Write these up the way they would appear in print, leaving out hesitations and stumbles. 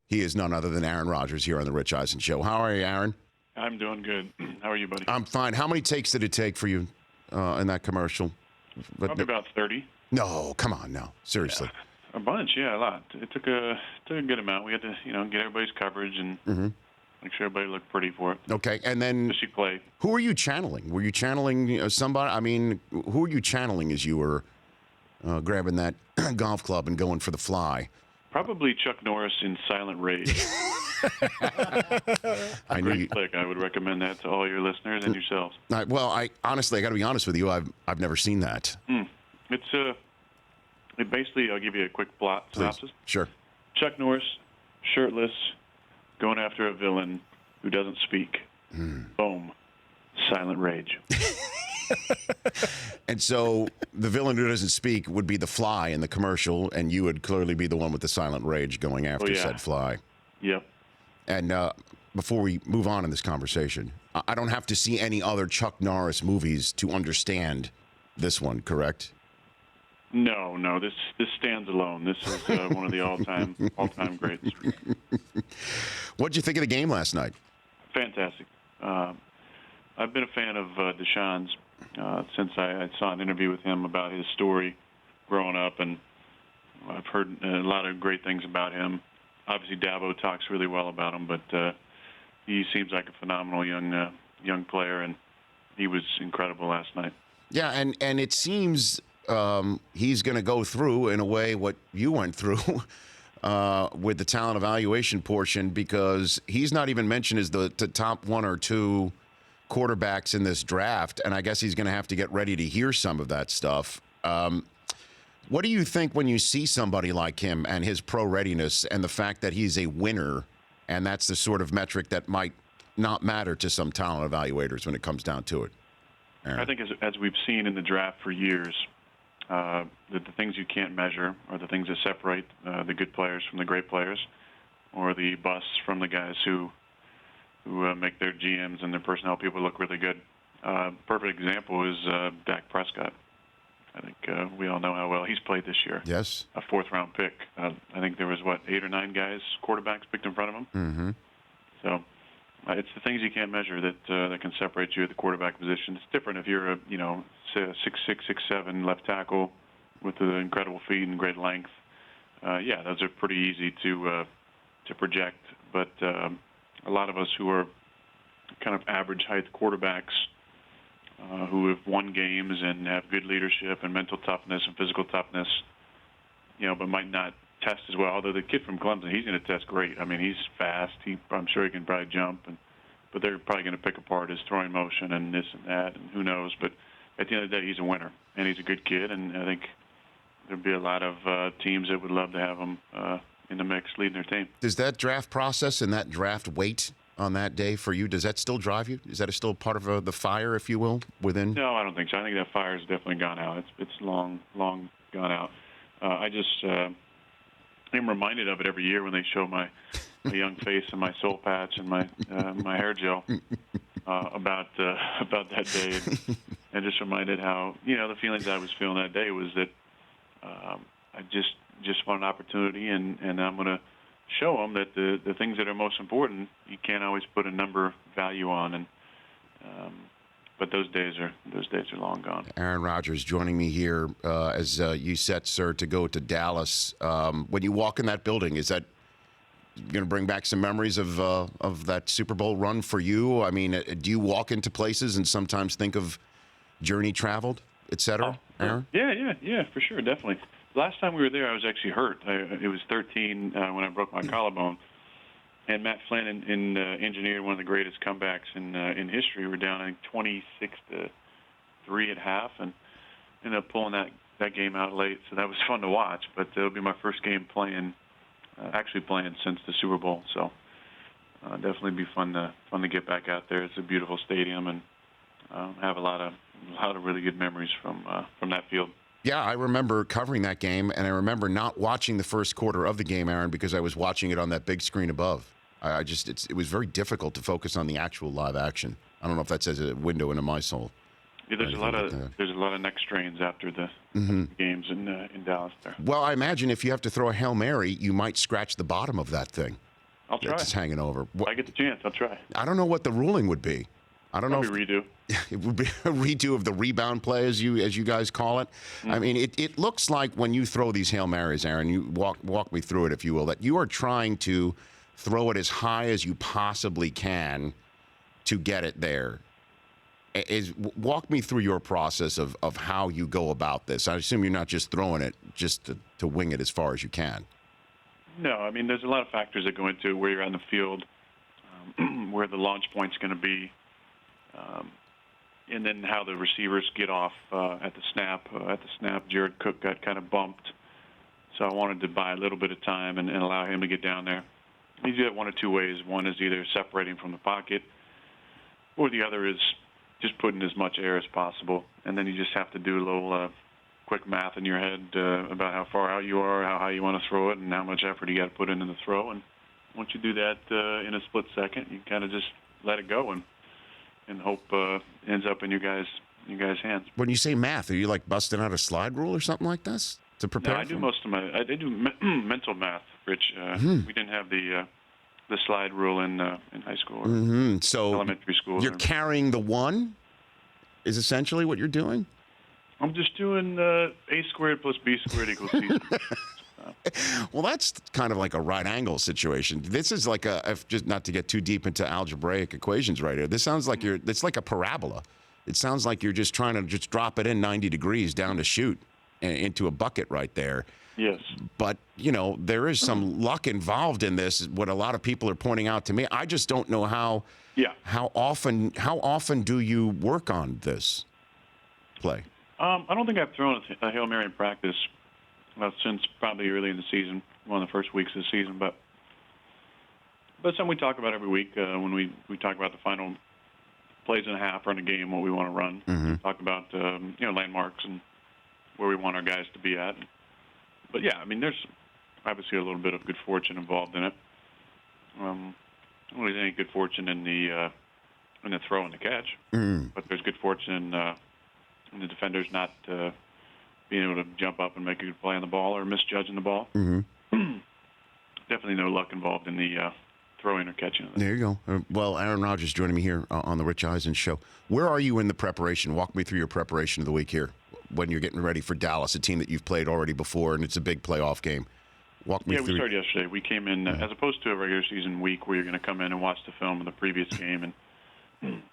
He is none other than Aaron Rodgers here on the Rich Eisen Show. How are you, Aaron? I'm doing good. How are you, buddy? I'm fine. How many takes did it take for you in that commercial? Probably about 30. No, come on, no. Seriously. Yeah. A bunch, yeah, a lot. It took a good amount. We had to, get everybody's coverage and make sure everybody looked pretty for it. Okay, and then Especially play. Who were you channeling? Were you channeling somebody? I mean, who were you channeling as you were grabbing that golf club and going for the fly? Probably Chuck Norris in Silent Rage. Great flick. I would recommend that to all your listeners and yourselves. I honestly, I got to be honest with you. I've never seen that. It's basically, I'll give you a quick plot synopsis. Sure. Chuck Norris, shirtless, going after a villain who doesn't speak. Boom. Silent Rage. And so the villain who doesn't speak would be the fly in the commercial, and you would clearly be the one with the silent rage going after said fly. Yep. And before we move on in this conversation, I don't have to see any other Chuck Norris movies to understand this one, correct? No. This stands alone. This is one of the all-time greats. What'd you think of the game last night? Fantastic. I've been a fan of Deshaun's since I saw an interview with him about his story growing up, and I've heard a lot of great things about him. Obviously, Dabo talks really well about him, but he seems like a phenomenal young player, and he was incredible last night. Yeah, and it seems he's going to go through, in a way, what you went through with the talent evaluation portion, because he's not even mentioned as the top one or two quarterbacks in this draft, and I guess he's going to have to get ready to hear some of that stuff. What do you think when you see somebody like him and his pro readiness and the fact that he's a winner, and that's the sort of metric that might not matter to some talent evaluators when it comes down to it? Aaron? I think as we've seen in the draft for years, the things you can't measure are the things that separate the good players from the great players, or the busts from the guys who make their GMs and their personnel people look really good. Perfect example is Dak Prescott. I think we all know how well he's played this year. Yes. A fourth-round pick. I think there was, 8 or 9 guys, quarterbacks, picked in front of him. Mm-hmm. So it's the things you can't measure that can separate you at the quarterback position. It's different if you're a, say a 6'6", 6'7" left tackle with the incredible feet and great length. Those are pretty easy to project. But a lot of us who are kind of average height quarterbacks who have won games and have good leadership and mental toughness and physical toughness, but might not test as well. Although the kid from Clemson, he's going to test great. I mean, he's fast. I'm sure he can probably jump, but they're probably going to pick apart his throwing motion and this and that, and who knows. But at the end of the day, he's a winner, and he's a good kid, and I think there'd be a lot of teams that would love to have him in the mix leading their team. Does that draft process and that draft weight on that day for you, does that still drive you? Is that still part of the fire, if you will, within? No, I don't think so. I think that fire's definitely gone out. It's long gone out. I just am reminded of it every year when they show my young face and my soul patch and my hair gel about that day, and just reminded how the feelings I was feeling that day was that I just want an opportunity, and I'm going to show them that the things that are most important you can't always put a number value on, and but those days are long gone. Aaron Rodgers joining me here as you set, sir, to go to Dallas. When you walk in that building, is that going to bring back some memories of that Super Bowl run for you? I mean, do you walk into places and sometimes think of journey traveled, et cetera, Aaron? Yeah, for sure, definitely. Last time we were there, I was actually hurt. It was 13 when I broke my collarbone, and Matt Flynn engineered one of the greatest comebacks in history. We're down, I think, 26-3 at half, and ended up pulling that game out late. So that was fun to watch. But it'll be my first game actually playing since the Super Bowl. So definitely be fun to get back out there. It's a beautiful stadium, and have a lot of really good memories from that field. Yeah, I remember covering that game, and I remember not watching the first quarter of the game, Aaron, because I was watching it on that big screen above. It was very difficult to focus on the actual live action. I don't know if that says a window into my soul. Yeah, there's a lot of neck strains after the games in Dallas there. Well, I imagine if you have to throw a Hail Mary, you might scratch the bottom of that thing. I'll try. that's hanging over. If I get the chance, I'll try. I don't know what the ruling would be. I don't know. Probably redo. It would be a redo of the rebound play, as you guys call it. I mean, it looks like when you throw these Hail Marys, Aaron, you walk me through it, if you will, that you are trying to throw it as high as you possibly can to get it there. Walk me through your process of how you go about this. I assume you're not just throwing it just to wing it as far as you can. No, I mean, there's a lot of factors that go into where you're on the field, where the launch point's going to be, and then how the receivers get off at the snap. At the snap, Jared Cook got kind of bumped, so I wanted to buy a little bit of time and allow him to get down there. You do that one of two ways. One is either separating from the pocket, or the other is just putting as much air as possible, and then you just have to do a little quick math in your head about how far out you are, how high you want to throw it, and how much effort you got to put into the throw. And once you do that in a split second, you kind of just let it go and hope ends up in your guys' hands. When you say math, are you like busting out a slide rule or something like this to prepare? No, I do most of my. I do mental math, Rich. We didn't have the slide rule in high school or so elementary school. You're carrying the one, is essentially what you're doing? I'm just doing a squared plus b squared equals c squared. Well, that's kind of like a right angle situation. This is like just not to get too deep into algebraic equations right here. This sounds like it's like a parabola. It sounds like you're just trying to just drop it in 90 degrees down to shoot into a bucket right there. Yes. But, there is some luck involved in this, what a lot of people are pointing out to me. I just don't know how often do you work on this play? I don't think I've thrown a Hail Mary in practice since probably early in the season, one of the first weeks of the season. But something we talk about every week when we talk about the final plays and a half or in a game, what we want to run. Mm-hmm. Talk about landmarks and where we want our guys to be at. But yeah, I mean, there's obviously a little bit of good fortune involved in it. I don't think there's any good fortune in the throw and the catch, but there's good fortune in the defenders not being able to jump up and make a good play on the ball or misjudging the ball. Mm-hmm. Definitely no luck involved in the throwing or catching of it. There you go. Well, Aaron Rodgers joining me here on the Rich Eisen Show. Where are you in the preparation? Walk me through your preparation of the week here when you're getting ready for Dallas, a team that you've played already before, and it's a big playoff game. Walk me through. Yeah, we started yesterday. We came in, as opposed to a regular season week where you're going to come in and watch the film of the previous game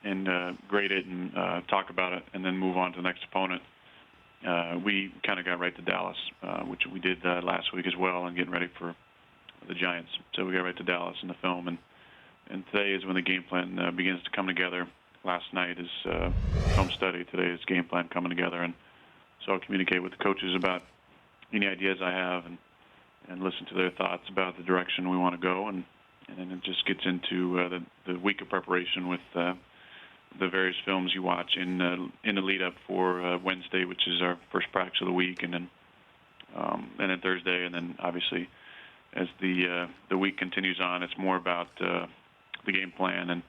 and grade it and talk about it and then move on to the next opponent. We kind of got right to Dallas, which we did last week as well, and getting ready for the Giants. So we got right to Dallas in the film, and today is when the game plan begins to come together. Last night is film study. Today is game plan coming together, and so I'll communicate with the coaches about any ideas I have and listen to their thoughts about the direction we want to go, and then it just gets into the week of preparation with the various films you watch in the lead up for Wednesday, which is our first practice of the week, and then Thursday, and then obviously as the week continues on, it's more about the game plan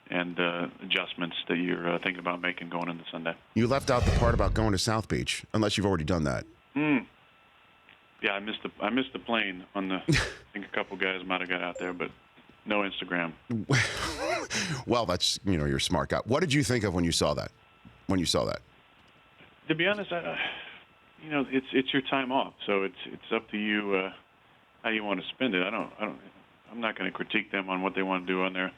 and adjustments that you're thinking about making going into Sunday. You left out the part about going to South Beach, unless you've already done that. Yeah, I missed the plane on the. I think a couple guys might have got out there, but no Instagram. Well, that's you're a smart guy. What did you think of when you saw that? To be honest, it's your time off, so it's up to you how you want to spend it. I'm not going to critique them on what they want to do on their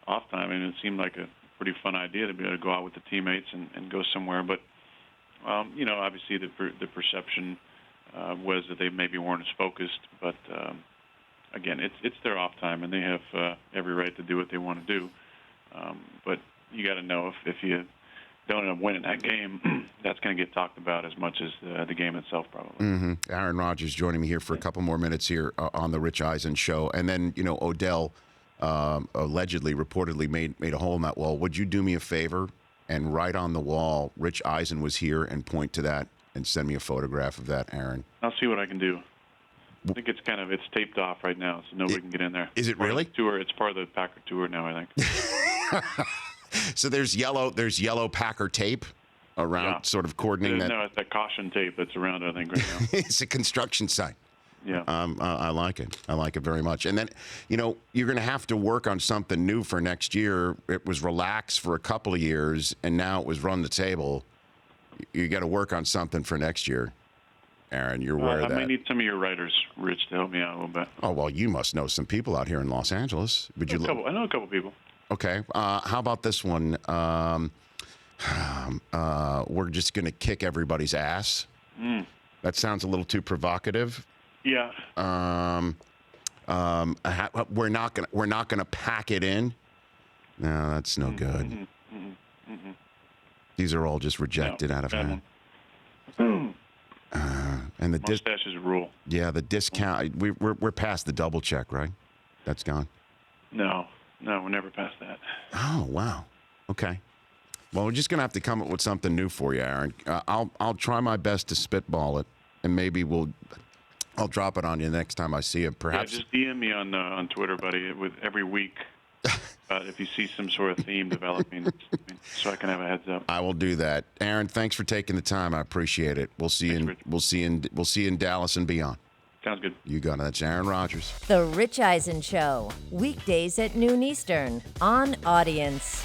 off time. I mean, it seemed like a pretty fun idea to be able to go out with the teammates and go somewhere. But obviously the perception was that they maybe weren't as focused. But again, it's their off time, and they have every right to do what they want to do. But you got to know if you don't end up winning that game, that's going to get talked about as much as the game itself, probably. Mm-hmm. Aaron Rodgers joining me here for a couple more minutes here on the Rich Eisen Show, and then Odell reportedly made a hole in that wall. Would you do me a favor and write on the wall, Rich Eisen was here, and point to that and send me a photograph of that, Aaron? I'll see what I can do. I think it's taped off right now, so nobody can get in there. Is it really? Tour. It's part of the Packer tour now, I think. So there's yellow Packer tape around, sort of coordinating that. No, it's that caution tape that's around, I think, right now. It's a construction site. Yeah. I like it. I like it very much. And then, you're going to have to work on something new for next year. It was relaxed for a couple of years, and now it was run the table. You got to work on something for next year, Aaron. You're aware of that. I may need some of your writers, Rich, to help me out a little bit. Oh, well, you must know some people out here in Los Angeles. I know a couple people. Okay. How about this one? We're just going to kick everybody's ass. That sounds a little too provocative. Yeah. We're not gonna pack it in. No, that's no good. These are all just rejected out of hand. And the mustache is a rule. Yeah, the discount. We're past the double check, right? That's gone. No, we're never past that. Oh wow. Okay. Well, we're just gonna have to come up with something new for you, Aaron. I'll try my best to spitball it, and maybe I'll drop it on you next time I see it. Perhaps. Yeah, just DM me on Twitter, buddy, with every week. If you see some sort of theme developing, so I can have a heads up. I will do that. Aaron, thanks for taking the time. I appreciate it. We'll see you in Dallas and beyond. Sounds good. You got it. That's Aaron Rodgers. The Rich Eisen Show, weekdays at noon Eastern on Audience.